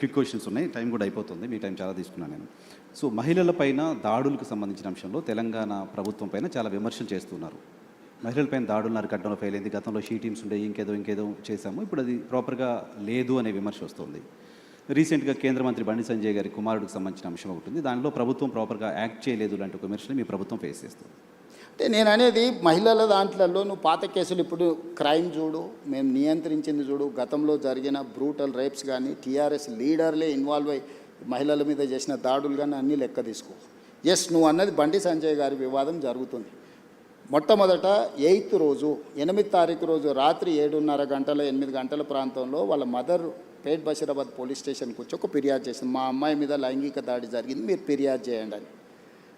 Quick questions ఉన్నాయి, time కూడా అయిపోతుంది, మీ టైం చాలా తీసుకున్నాను నేను. సో మహిళలపైన దాడులకు సంబంధించిన అంశంలో తెలంగాణ ప్రభుత్వం పైన చాలా విమర్శలు చేస్తున్నారు. మహిళలపైన దాడులు అరికట్టడంలో ఫెయిల్ అయింది, గతంలో షీ టీమ్స్ ఉండే ఇంకేదో చేశాము, ఇప్పుడు అది ప్రాపర్గా లేదు అనే విమర్శ వస్తుంది. రీసెంట్గా కేంద్ర మంత్రి బండి సంజయ్ గారి కుమారుడికి సంబంధించిన అంశం ఒకటి ఉంది, దానిలో ప్రభుత్వం ప్రాపర్గా యాక్ట్ చేయలేదు లాంటి ఒక విమర్శలు మీ ప్రభుత్వం ఫేస్ చేస్తుంది. అంటే నేను అనేది మహిళల దాంట్లో నువ్వు పాత కేసులు ఇప్పుడు క్రైమ్ చూడు, మేము నియంత్రించింది చూడు, గతంలో జరిగిన బ్రూటల్ రేప్స్ కానీ టీఆర్ఎస్ లీడర్లే ఇన్వాల్వ్ అయ్యి మహిళల మీద చేసిన దాడులు కానీ అన్నీ లెక్క తీసుకో. ఎస్, నువ్వు అన్నది బండి సంజయ్ గారి వివాదం జరుగుతుంది. మొట్టమొదట 8th రోజు 8వ తారీఖు రోజు రాత్రి 7:30 గంటల 8 గంటల ప్రాంతంలో వాళ్ళ మదర్ పేట్ బషీరాబాద్ పోలీస్ స్టేషన్కి వచ్చి ఒక ఫిర్యాదు చేసింది, మా అమ్మాయి మీద లైంగిక దాడి జరిగింది, మీరు ఫిర్యాదు చేయండి అని.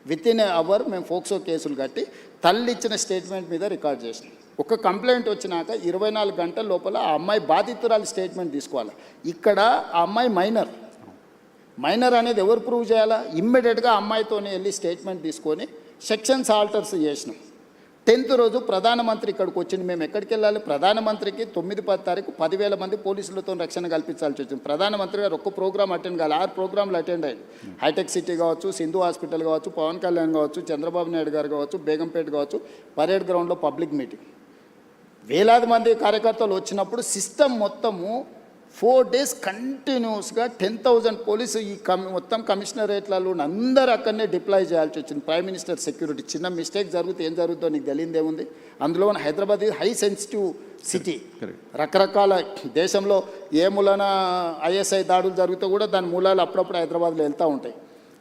వితిన్ ఏ అవర్ మేము ఫోక్సో కేసులు కట్టి తల్లి ఇచ్చిన స్టేట్మెంట్ మీద రికార్డ్ చేసినాం. ఒక కంప్లైంట్ వచ్చినాక 24 గంటల లోపల ఆ అమ్మాయి బాధితురాలి స్టేట్మెంట్ తీసుకోవాలి. ఇక్కడ ఆ అమ్మాయి మైనర్ అనేది ఎవరు ప్రూవ్ చేయాలా? ఇమ్మీడియట్గా అమ్మాయితోనే వెళ్ళి స్టేట్మెంట్ తీసుకొని సెక్షన్స్ ఆల్టర్స్ చేసినాం. 10th రోజు ప్రధానమంత్రి ఇక్కడికి వచ్చింది. మేము ఎక్కడికి వెళ్ళాలి? ప్రధానమంత్రికి 9-10 తారీఖు 10,000 మంది పోలీసులతో రక్షణ కల్పించాల్సి వచ్చింది. ప్రధానమంత్రి గారు ఒక్క ప్రోగ్రామ్ అటెండ్ కావాలి, 6 ప్రోగ్రాంలు అటెండ్ అయ్యాడు. హైటెక్ సిటీ కావచ్చు, సింధు హాస్పిటల్ కావచ్చు, పవన్ కళ్యాణ్ కావచ్చు, చంద్రబాబు నాయుడు గారు కావచ్చు, బేగంపేట కావచ్చు, పరేడ్ గ్రౌండ్లో పబ్లిక్ మీటింగ్. వేలాది మంది కార్యకర్తలు వచ్చినప్పుడు సిస్టమ్ మొత్తము 4 days కంటిన్యూస్గా 10,000 పోలీసు ఈ మొత్తం కమిషనరేట్లలో అందరూ అక్కడనే డిప్లాయ్ చేయాల్సి వచ్చింది. Prime minister security. చిన్న మిస్టేక్ జరిగితే ఏం జరుగుతుందో నీకు తెలియదేముంది. అందులో హైదరాబాద్ హై సెన్సిటివ్ సిటీ, రకరకాల దేశంలో ఏ మూలన ఐఎస్ఐ దాడులు జరిగితే కూడా దాని మూలాలు అప్పుడప్పుడు హైదరాబాద్లో వెళ్తూ ఉంటాయి.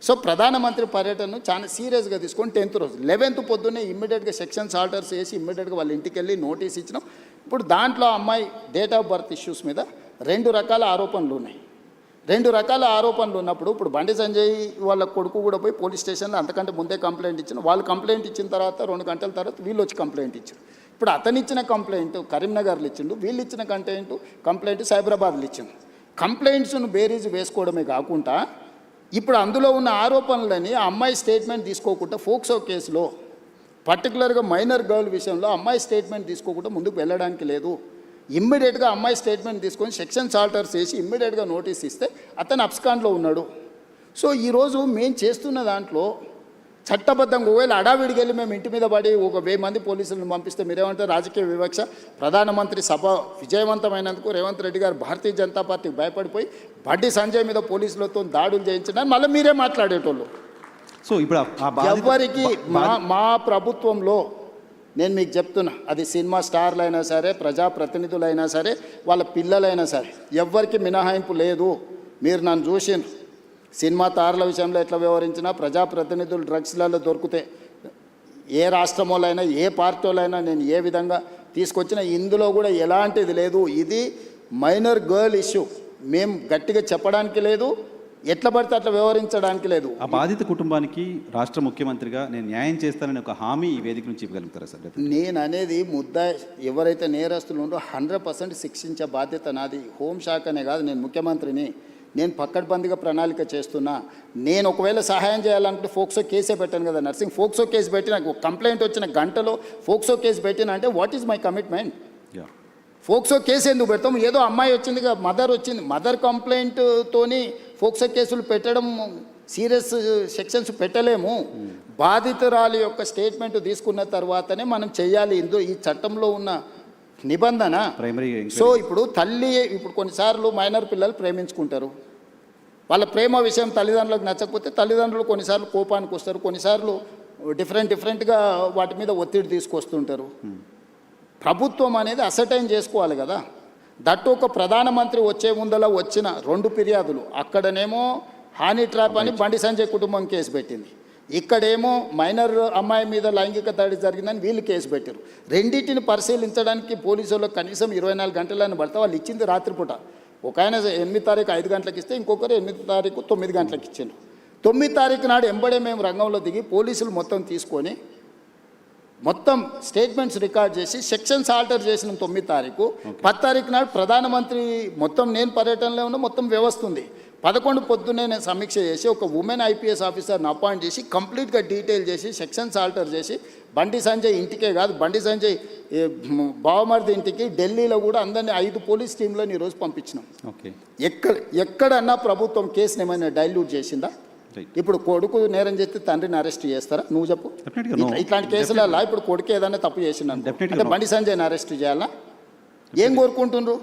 సో ప్రధానమంత్రి పర్యటనను చాలా సీరియస్గా తీసుకొని 10th రోజు 11th పొద్దున్నే ఇమ్మీడియట్గా సెక్షన్స్ ఆర్డర్స్ చేసి ఇమ్మీడియట్గా వాళ్ళ ఇంటికి వెళ్ళి నోటీస్ ఇచ్చినాం. ఇప్పుడు దాంట్లో అమ్మాయి డేట్ ఆఫ్ బర్త్ ఇష్యూస్ మీద 2 రకాల ఆరోపణలు ఉన్నాయి. 2 రకాల ఆరోపణలు ఉన్నప్పుడు ఇప్పుడు బండి సంజయ్ వాళ్ళ కొడుకు కూడా పోయి పోలీస్ స్టేషన్లో అంతకంటే ముందే కంప్లైంట్ ఇచ్చిన. వాళ్ళు కంప్లైంట్ ఇచ్చిన తర్వాత 2 గంటల తర్వాత వీళ్ళు వచ్చి కంప్లైంట్ ఇచ్చారు. ఇప్పుడు అతను ఇచ్చిన కంప్లైంట్ కరీంనగర్లో ఇచ్చిండు, వీళ్ళు ఇచ్చిన కంప్లైంట్ సైబరాబాద్లో ఇచ్చిండు. కంప్లైంట్స్ను బేరీజు వేసుకోవడమే కాకుండా ఇప్పుడు అందులో ఉన్న ఆరోపణలని ఆ అమ్మాయి స్టేట్మెంట్ తీసుకోకుండా ఫోక్సో కేసులో పర్టికులర్గా మైనర్ గర్ల్ విషయంలో అమ్మాయి స్టేట్మెంట్ తీసుకోకుండా ముందుకు వెళ్ళడానికి లేదు. ఇమ్మీడియట్గా అమ్మాయి స్టేట్మెంట్ తీసుకొని సెక్షన్స్ ఆల్టర్స్ చేసి ఇమ్మీడియట్గా నోటీస్ ఇస్తే అతను అబ్స్కాండ్లో ఉన్నాడు. సో ఈరోజు మేము చేస్తున్న దాంట్లో చట్టబద్ధంగా ఒకవేళ అడావిడికి వెళ్ళి మేము ఇంటి మీద పడి 1,000 మంది పోలీసులను పంపిస్తే మీరేమంటారు? రాజకీయ వివక్ష. ప్రధానమంత్రి సభ విజయవంతమైనందుకు రేవంత్ రెడ్డి గారు భారతీయ జనతా పార్టీకి భయపడిపోయి బండి సంజయ్ మీద పోలీసులతో దాడులు చేయించడానికి మళ్ళీ మీరే మాట్లాడేటోళ్ళు. సో ఇప్పుడు ఎవరికి మా ప్రభుత్వంలో నేను మీకు చెప్తున్నా, అది సినిమా స్టార్లు అయినా సరే, ప్రజాప్రతినిధులైనా సరే, వాళ్ళ పిల్లలైనా సరే, ఎవ్వరికి మినహాయింపు లేదు. మీరు నన్ను చూసిండ్రు, సినిమా తారల విషయంలో ఎట్లా వ్యవహరించినా, ప్రజాప్రతినిధులు డ్రగ్స్లలో దొరికితే ఏ రాష్ట్రంలోనైనా ఏ పార్టీలైనా నేను ఏ విధంగా తీసుకొచ్చినా ఇందులో కూడా ఎలాంటిది లేదు. ఇది మైనర్ గర్ల్ ఇష్యూ. మేము గట్టిగా చెప్పడానికి లేదు, ఎట్లా పడితే అట్లా వ్యవహరించడానికి లేదు. ఆ బాధిత కుటుంబానికి రాష్ట్ర ముఖ్యమంత్రిగా నేను న్యాయం చేస్తానని ఒక హామీ ఈ వేదిక నుంచి ఇవ్వగలుగుతారా సార్? నేను అనేది ఎవరైతే నేరస్తులు ఉందో 100% శిక్షించే బాధ్యత నాది. హోంశాఖనే కాదు, నేను ముఖ్యమంత్రిని, నేను పక్కడ్బందీగా ప్రణాళిక చేస్తున్నా. నేను ఒకవేళ సహాయం చేయాలనుకుంటే ఫోక్సో కేసే పెట్టాను కదా నర్సింగ్. ఫోక్సో కేసు పెట్టిన కంప్లైంట్ వచ్చిన గంటలో ఫోక్సో కేసు పెట్టిన అంటే what is my commitment? POCSO case ఎందుకు పెడతాం? ఏదో అమ్మాయి వచ్చింది, మదర్ వచ్చింది, మదర్ కంప్లైంట్తోని ఫోక్సో కేసులు పెట్టడం సీరియస్ సెక్షన్స్ పెట్టలేము. బాధితురాలి యొక్క స్టేట్మెంట్ తీసుకున్న తర్వాతనే మనం చేయాలి. ఈ చట్టంలో ఉన్న నిబంధన. సో ఇప్పుడు కొన్నిసార్లు మైనర్ పిల్లలు ప్రేమించుకుంటారు, వాళ్ళ ప్రేమ విషయం తల్లిదండ్రులకు నచ్చకపోతే తల్లిదండ్రులు కొన్నిసార్లు కోపానికి వస్తారు, కొన్నిసార్లు డిఫరెంట్గా వాటి మీద ఒత్తిడి తీసుకొస్తుంటారు. ప్రభుత్వం అనేది అసర్టైన్ చేసుకోవాలి కదా. దట్టు ఒక ప్రధానమంత్రి వచ్చే ముందల వచ్చిన 2 ఫిర్యాదులు, అక్కడనేమో హానీ ట్రాప్ అని బండి సంజయ్ కుటుంబం కేసు పెట్టింది, ఇక్కడేమో మైనర్ అమ్మాయి మీద లైంగిక దాడి జరిగిందని వీళ్ళు కేసు పెట్టారు. రెండింటిని పరిశీలించడానికి పోలీసులకు కనీసం 24 గంటలని పడితే వాళ్ళు ఇచ్చింది రాత్రిపూట. ఒక ఆయన 8వ తారీఖు 5 గంటలకు ఇస్తే ఇంకొకరు 8వ తారీఖు 9 గంటలకు ఇచ్చారు. 9వ తారీఖు నాడు ఎంబడే మేము రంగంలో దిగి పోలీసులు మొత్తం తీసుకొని మొత్తం స్టేట్మెంట్స్ రికార్డ్ చేసి సెక్షన్స్ ఆల్టర్ చేసిన 9 తారీఖు 10 తారీఖు నాడు ప్రధానమంత్రి మొత్తం నేను పర్యటనలో ఉన్న మొత్తం వ్యవస్థ ఉంది. 11 పొద్దున్నే నేను సమీక్ష చేసి ఒక ఉమెన్ ఐపీఎస్ ఆఫీసర్ని అపాయింట్ చేసి కంప్లీట్గా డీటెయిల్ చేసి సెక్షన్స్ ఆల్టర్ చేసి బండి సంజయ్ ఇంటికే కాదు, బండి సంజయ్ బావమరిది ఇంటికి ఢిల్లీలో కూడా అందరినీ 5 పోలీస్ టీంలను ఈరోజు పంపించినాం. ఓకే. ఎక్కడన్నా ప్రభుత్వం కేసుని ఏమైనా డైల్యూట్ చేసిందా? ఇప్పుడు కొడుకు నేరం చేస్తే తండ్రిని అరెస్ట్ చేస్తారా? నువ్వు చెప్పు. ఇట్లాంటి కేసులలో ఇప్పుడు కొడుకు ఏదైనా తప్పు చేసిండు అంటే బండి సంజయ్ని అరెస్ట్ చేయాలా? ఏం కోరుకుంటుండ్రు?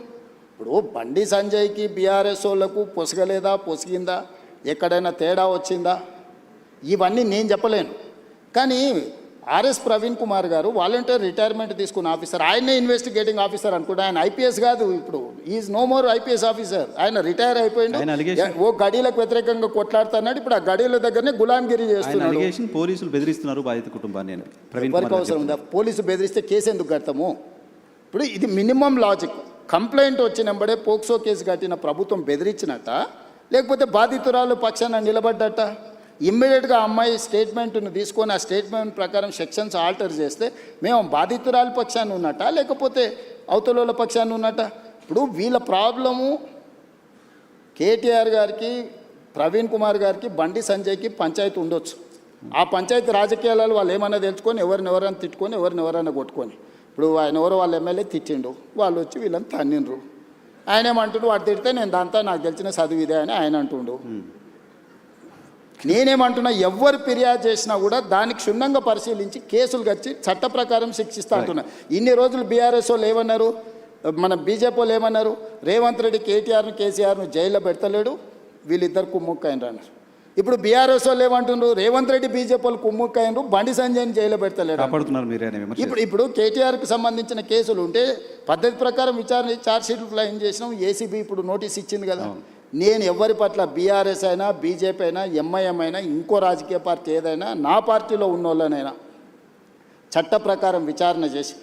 ఇప్పుడు బండి సంజయ్కి బీఆర్ఎస్ వాళ్ళకు పొసగలేదా, పొసిగిందా, ఎక్కడైనా తేడా వచ్చిందా, ఇవన్నీ నేను చెప్పలేను. కానీ ఆర్ఎస్ ప్రవీణ్ కుమార్ గారు వాలంటీర్ రిటైర్మెంట్ తీసుకున్న ఆఫీసర్, ఆయనే ఇన్వెస్టిగేటింగ్ ఆఫీసర్ అనుకుంటా. ఆయన ఐపీఎస్ కాదు, ఇప్పుడు is no more IPS officer. ఆయన రిటైర్ అయిపోయింది. ఓ గడీలకు వ్యతిరేకంగా కొట్లాడుతున్నాడు. ఇప్పుడు ఆ గడీల దగ్గరనే గులాంగిరి చేస్తున్నాడు. పోలీసులు బెదిరిస్తున్నారు బాధిత కుటుంబాన్ని. ఎవరికి అవసరం ఉందా? పోలీసు బెదిరిస్తే కేసు ఎందుకు కడతాము? ఇప్పుడు ఇది మినిమం లాజిక్. కంప్లైంట్ వచ్చినప్పుడే పోక్సో కేసు కట్టిన ప్రభుత్వం బెదిరించినట్ట, లేకపోతే బాధితురాలు పక్షాన నిలబడ్డట? ఇమ్మీడియట్గా అమ్మాయి స్టేట్మెంట్ను తీసుకొని ఆ స్టేట్మెంట్ ప్రకారం సెక్షన్స్ ఆల్టర్ చేస్తే మేము బాధితురాలి పక్షాన్ని ఉన్నట్ట, లేకపోతే అవతల పక్షాన్ని ఉన్నట్ట? ఇప్పుడు వీళ్ళ ప్రాబ్లము కేటీఆర్ గారికి, ప్రవీణ్ కుమార్ గారికి, బండి సంజయ్కి పంచాయతీ ఉండొచ్చు. ఆ పంచాయతీ రాజకీయాలలో వాళ్ళు ఏమన్నా తెలుసుకొని ఎవరినెవరైనా తిట్టుకొని ఎవరినెవరైనా కొట్టుకొని, ఇప్పుడు ఆయన ఎవరో వాళ్ళ ఎమ్మెల్యే తిట్టిండు, వాళ్ళు వచ్చి వీళ్ళని తన్నిండ్రు. ఆయన ఏమంటుండు, వాడు తిడితే నేను దాంతో నాకు తెలిసిన చదువు ఇదే అని ఆయన అంటుండు. నేనేమంటున్నా, ఎవరు ఫిర్యాదు చేసినా కూడా దానికి క్షుణ్ణంగా పరిశీలించి కేసులు కచ్చి చట్ట ప్రకారం శిక్షిస్తా అంటున్నా. ఇన్ని రోజులు బీఆర్ఎస్ వాళ్ళు ఏమన్నారు, మన బీజేపీ వాళ్ళు ఏమన్నారు, రేవంత్ రెడ్డి కేటీఆర్ను కేసీఆర్ను జైల్లో పెడతలేడు, వీళ్ళిద్దరు కుమ్ముక్కైనరు అన్నారు. ఇప్పుడు బీఆర్ఎస్ వాళ్ళు ఏమంటున్నారు, రేవంత్ రెడ్డి బీజేపీ వాళ్ళు కుమ్ముక్కైనరు, బండి సంజయ్ని జైల్లో పెడతలేడు. ఇప్పుడు కేటీఆర్కి సంబంధించిన కేసులు ఉంటే పద్ధతి ప్రకారం విచారణ ఛార్జ్షీట్లు ఫ్లైన్ చేసినాం. ఏసీబీ ఇప్పుడు నోటీస్ ఇచ్చింది కదా. నేను ఎవరి పట్ల, బీఆర్ఎస్ అయినా, బీజేపీ అయినా, ఎంఐఎం అయినా, ఇంకో రాజకీయ పార్టీ ఏదైనా, నా పార్టీలో ఉన్న వాళ్ళనైనా చట్ట ప్రకారం విచారణ చేసి,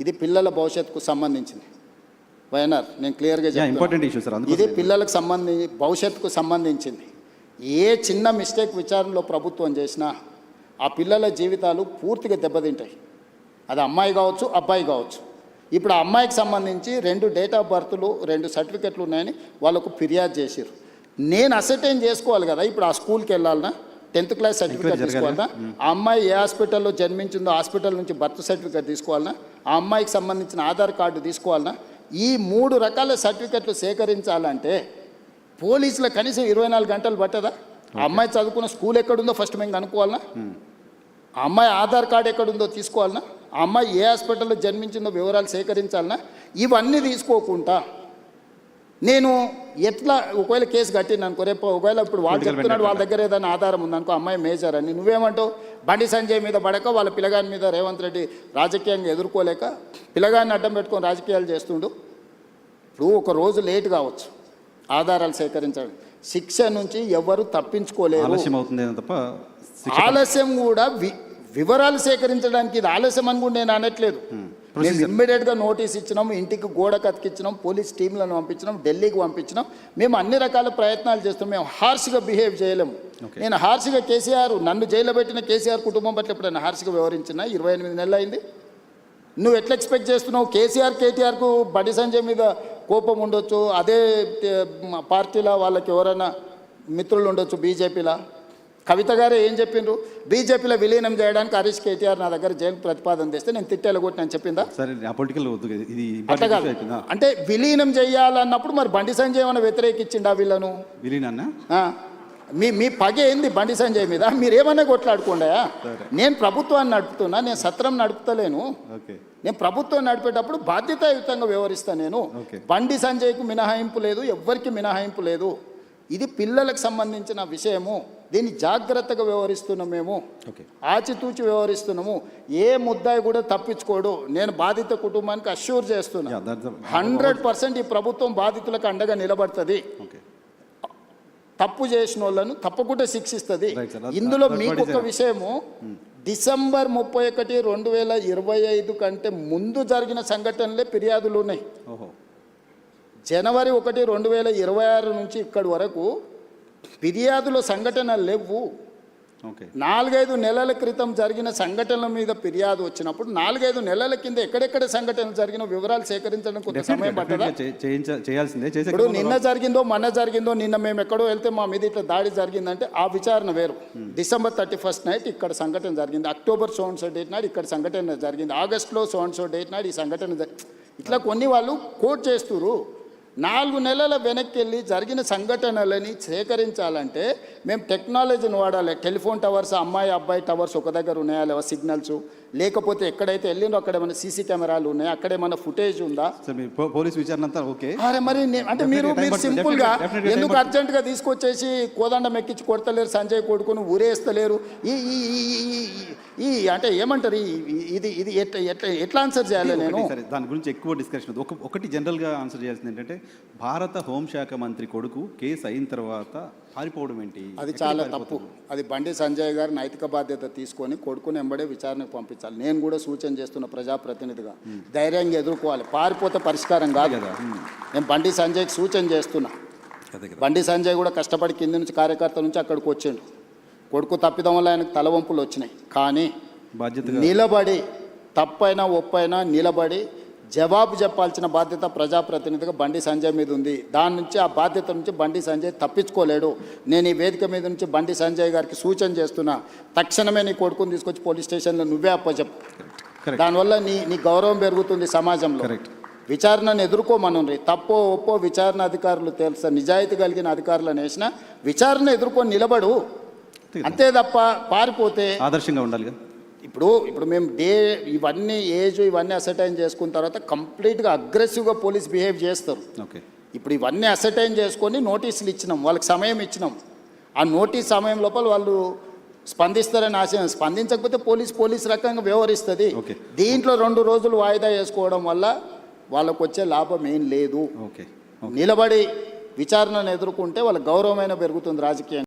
ఇది పిల్లల భవిష్యత్తుకు సంబంధించింది. వైఎన్ఆర్ నేను క్లియర్గా చెప్తాను, ఇది పిల్లలకు భవిష్యత్తుకు సంబంధించింది. ఏ చిన్న మిస్టేక్ విచారణలో ప్రభుత్వం చేసినా ఆ పిల్లల జీవితాలు పూర్తిగా దెబ్బతింటాయి. అది అమ్మాయి కావచ్చు, అబ్బాయి కావచ్చు. ఇప్పుడు ఆ అమ్మాయికి సంబంధించి 2 డేట్ ఆఫ్ బర్త్లు, 2 సర్టిఫికెట్లు ఉన్నాయని వాళ్ళకు ఫిర్యాదు చేశారు. నేను అసర్టైన్ చేసుకోవాలి కదా. ఇప్పుడు ఆ స్కూల్కి వెళ్ళాలన్నా, 10th క్లాస్ సర్టిఫికేట్ తీసుకోవాలన్నా, ఆ అమ్మాయి ఏ హాస్పిటల్లో జన్మించిందో హాస్పిటల్ నుంచి బర్త్ సర్టిఫికేట్ తీసుకోవాలన్నా, ఆ అమ్మాయికి సంబంధించిన ఆధార్ కార్డు తీసుకోవాలన్నా, ఈ 3 రకాల సర్టిఫికెట్లు సేకరించాలంటే పోలీసుల కనీసం 24 గంటలు పట్టదా? ఆ అమ్మాయి చదువుకున్న స్కూల్ ఎక్కడుందో ఫస్ట్ మేము కనుక్కోవాలన్నా, ఆ అమ్మాయి ఆధార్ కార్డు ఎక్కడుందో తీసుకోవాలన్నా, ఆ అమ్మాయి ఏ హాస్పిటల్లో జన్మించిందో వివరాలు సేకరించాలన్నా, ఇవన్నీ తీసుకోకుండా నేను ఎట్లా ఒకవేళ కేసు కట్టింది అనుకో, రేపు ఒకవేళ ఇప్పుడు వాళ్ళు చెప్తున్నాడు వాళ్ళ దగ్గర ఏదైనా ఆధారం ఉందనుకో, అమ్మాయి మేజర్ అని, నువ్వేమంటావు? బండి సంజయ్ మీద పడక వాళ్ళ పిల్లగాని మీద రేవంత్ రెడ్డి రాజకీయంగా ఎదుర్కోలేక పిల్లగాన్ని అడ్డం పెట్టుకొని రాజకీయాలు చేస్తుండు. ఇప్పుడు ఒక రోజు లేట్ కావచ్చు ఆధారాలు సేకరించడం, శిక్ష నుంచి ఎవరు తప్పించుకోలేరు. ఆలస్యం కూడా వివరాలు సేకరించడానికి ఇది ఆలస్యం అని కూడా నేను అనట్లేదు. మేము ఇమ్మీడియట్గా నోటీస్ ఇచ్చినాం, ఇంటికి గోడ కతికిచ్చినాం, పోలీస్ టీంలను పంపించినాం, ఢిల్లీకి పంపించినాం. మేము అన్ని రకాల ప్రయత్నాలు చేస్తున్నాం. మేము హార్ష్గా బిహేవ్ చేయలేము. నేను హార్ష్గా నన్ను జైల్లో పెట్టిన కేసీఆర్ కుటుంబం పట్ల ఎప్పుడైనా హార్ష్గా వ్యవహరించినా? 28 నెలలు అయింది. నువ్వు ఎట్లా ఎక్స్పెక్ట్ చేస్తున్నావు? కేటీఆర్కు బండి సంజయ్ మీద కోపం ఉండొచ్చు, అదే పార్టీలో వాళ్ళకి ఎవరైనా మిత్రులు ఉండొచ్చు, బీజేపీలో. కవిత గారే ఏం చెప్పిండ్రు, బీజేపీలో విలీనం చేయడానికి హరీష్ కేటీఆర్ నా దగ్గర జైలు ప్రతిపాదన తెస్తే నేను తిట్టేలా కొట్టి నేను చెప్పిందా? అట్లా కాదు. అంటే విలీనం చేయాలన్నప్పుడు మరి బండి సంజయ్ ఏమైనా వ్యతిరేకించిండా వీళ్ళను? మీ పగ ఏంది బండి సంజయ్ మీద? మీరేమన్నా కొట్లాడుకోండా? నేను ప్రభుత్వాన్ని నడుపుతున్నా, నేను సత్రం నడుపుతలేను. నేను ప్రభుత్వం నడిపేటప్పుడు బాధ్యతాయుతంగా వ్యవహరిస్తాను. నేను బండి సంజయ్కు మినహాయింపు లేదు, ఎవ్వరికి మినహాయింపు లేదు. ఇది పిల్లలకు సంబంధించిన విషయము. దీన్ని జాగ్రత్తగా వ్యవహరిస్తున్నాం, మేము ఆచితూచి వ్యవహరిస్తున్నాము. ఏ ముద్దాయి కూడా తప్పించుకోడు. నేను బాధిత కుటుంబానికి అష్యూర్ చేస్తున్నా, 100% ఈ ప్రభుత్వం బాధితులకు అండగా నిలబడుతుంది. తప్పు చేసిన వాళ్ళను తప్పకుండా శిక్షిస్తుంది. ఇందులో మీకు ఒక విషయము, డిసెంబర్ 31, 2025 కంటే ముందు జరిగిన సంఘటనలే ఫిర్యాదులు ఉన్నాయి. జనవరి 1, 2026 నుంచి ఇక్కడి వరకు ఫిర్యాదుల సంఘటనలు లేవు. ఓకే. 4-5 నెలల క్రితం జరిగిన సంఘటనల మీద ఫిర్యాదు వచ్చినప్పుడు 4-5 నెలల కింద ఎక్కడెక్కడ సంఘటనలు జరిగిన వివరాలు సేకరించడం కొంత సమయం పట్టదా? చేయాల్సిందే చేసే ఇప్పుడు నిన్న జరిగిందో మొన్న జరిగిందో, నిన్న మేము ఎక్కడో వెళ్తే మా మీద ఇట్లా దాడి జరిగిందంటే ఆ విచారణ వేరు. డిసెంబర్ 31st నైట్ ఇక్కడ సంఘటన జరిగింది, October so and so date నాడు ఇక్కడ సంఘటన జరిగింది, ఆగస్టులో సో అండ్ సో డేట్ నాడు ఈ సంఘటన ఇట్లా కొన్ని వాళ్ళు కోట్ చేస్తున్నారు. 4 నెలల వెనక్కి వెళ్ళి జరిగిన సంఘటనలని సేకరించాలంటే మేము టెక్నాలజీని వాడాలి. టెలిఫోన్ టవర్స్, అమ్మాయి అబ్బాయి టవర్స్ ఒక దగ్గర ఉన్నాయా లేవా, సిగ్నల్స్, లేకపోతే ఎక్కడైతే వెళ్ళిందో అక్కడ ఏమైనా సీసీ కెమెరాలు ఉన్నాయా, అక్కడ ఏమైనా ఫుటేజ్ ఉందా? పోలీస్ విచారణ అంతా ఓకే. అరే మరి అంటే మీరు సింపుల్గా ఎందుకు అర్జెంటుగా తీసుకొచ్చేసి కోదండం ఎక్కించి కొడతలేరు, సంజయ్ కొడుకును ఊరేస్తలేరు? ఈ అంటే ఏమంటారు, ఇది ఇది ఎట్లా ఆన్సర్ చేయాలి? నేను దాని గురించి ఎక్కువ డిస్కషన్ ఒకటి జనరల్గా ఆన్సర్ చేయాల్సింది ఏంటంటే, భారత హోంశాఖ మంత్రి కొడుకు కేసు అయిన తర్వాత పారిపోవడం ఏంటి? అది చాలా తప్పు. అది బండి సంజయ్ గారు నైతిక బాధ్యత తీసుకొని కొడుకుని ఎంబడే విచారణకు పంపించాలి. నేను కూడా సూచన చేస్తున్న ప్రజాప్రతినిధిగా ధైర్యంగా ఎదుర్కోవాలి. పారిపోతే పరిష్కారం కాదు కదా. నేను బండి సంజయ్కి సూచన చేస్తున్నా. బండి సంజయ్ కూడా కష్టపడి కింది నుంచి కార్యకర్త నుంచి అక్కడికి వచ్చిండు. కొడుకు తప్పిదం వల్ల ఆయనకు తలవంపులు వచ్చినాయి. కానీ బాధ్యత నిలబడి, తప్పైనా ఒప్పైనా నిలబడి జవాబు చెప్పాల్సిన బాధ్యత ప్రజాప్రతినిధిగా బండి సంజయ్ మీద ఉంది. దాని నుంచి, ఆ బాధ్యత నుంచి బండి సంజయ్ తప్పించుకోలేడు. నేను ఈ వేదిక మీద నుంచి బండి సంజయ్ గారికి సూచన చేస్తున్నా, తక్షణమే నీ కొడుకుని తీసుకొచ్చి పోలీస్ స్టేషన్లో నువ్వే అప్పచెప్పు. దానివల్ల నీ గౌరవం పెరుగుతుంది సమాజంలో. విచారణను ఎదుర్కోమనుండ్రి. తప్పో ఒప్పో విచారణ అధికారులు తెలుసా, నిజాయితీ కలిగిన అధికారులను వేసిన విచారణ ఎదుర్కొని నిలబడు. అంతే తప్ప పారిపోతే ఆదర్శంగా ఉండాలి. ఇప్పుడు మేము ఇవన్నీ ఏజ్ ఇవన్నీ అసర్టైన్ చేసుకున్న తర్వాత కంప్లీట్గా అగ్రెసివ్గా పోలీస్ బిహేవ్ చేస్తారు. ఓకే. ఇప్పుడు ఇవన్నీ అసర్టైన్ చేసుకొని నోటీసులు ఇచ్చినాం, వాళ్ళకి సమయం ఇచ్చినాం. ఆ నోటీస్ సమయం లోపల వాళ్ళు స్పందిస్తారని ఆశ, స్పందించకపోతే పోలీస్ రకంగా వ్యవహరిస్తుంది. దీంట్లో 2 రోజులు వాయిదా వేసుకోవడం వల్ల వాళ్ళకు వచ్చే లాభం ఏం లేదు. నిలబడి విచారణను ఎదుర్కొంటే వాళ్ళ గౌరవమైన పెరుగుతుంది రాజకీయంగా.